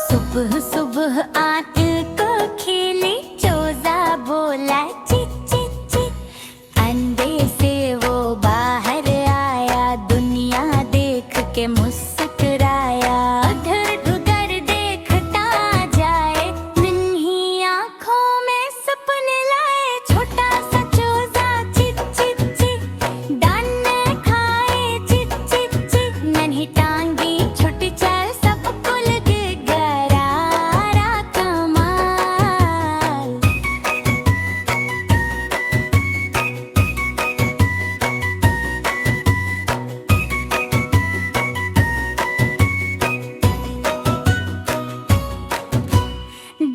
सुबह सुबह आँख को खिली, चोजा बोला चिक चिक चिक। अंडे से वो बाहर आया, दुनिया देख के मुस्कुराया। उधर उधर देखता जाए, नन्ही आँखों में सपने लाए। छोटा सा चोजा चिक चिक चिक, दाने खाए चिक चिक चिक। नन्ही टांगी छोटी चाल, सबको लगे गरारा कमाल।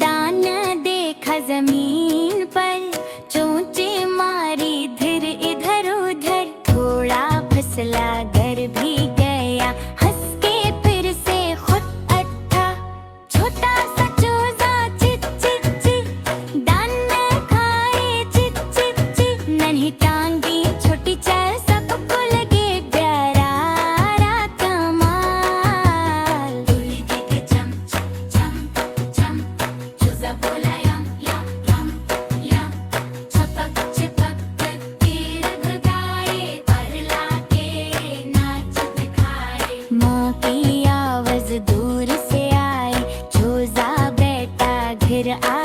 दाना देखा जमीन पर, चोंचे मारी धीर इधर उधर। थोड़ा फिसला घर भी गया, हंस के फिर से खुद अच्छा। छोटा सा चूजा चिक चिक चिक, दाने खाए चिक चिक चिक। नन्ही टांगी छोटी चाल, सबको लगे प्यारा कमाल। दूरी देखे चम चम चम, चूजा बोला यम यम यम यम। छपक चिपक तीर भगाए, पर लाके नाच दिखाए। माँ की आवाज दूर से आई, चूजा बेटा घर आ।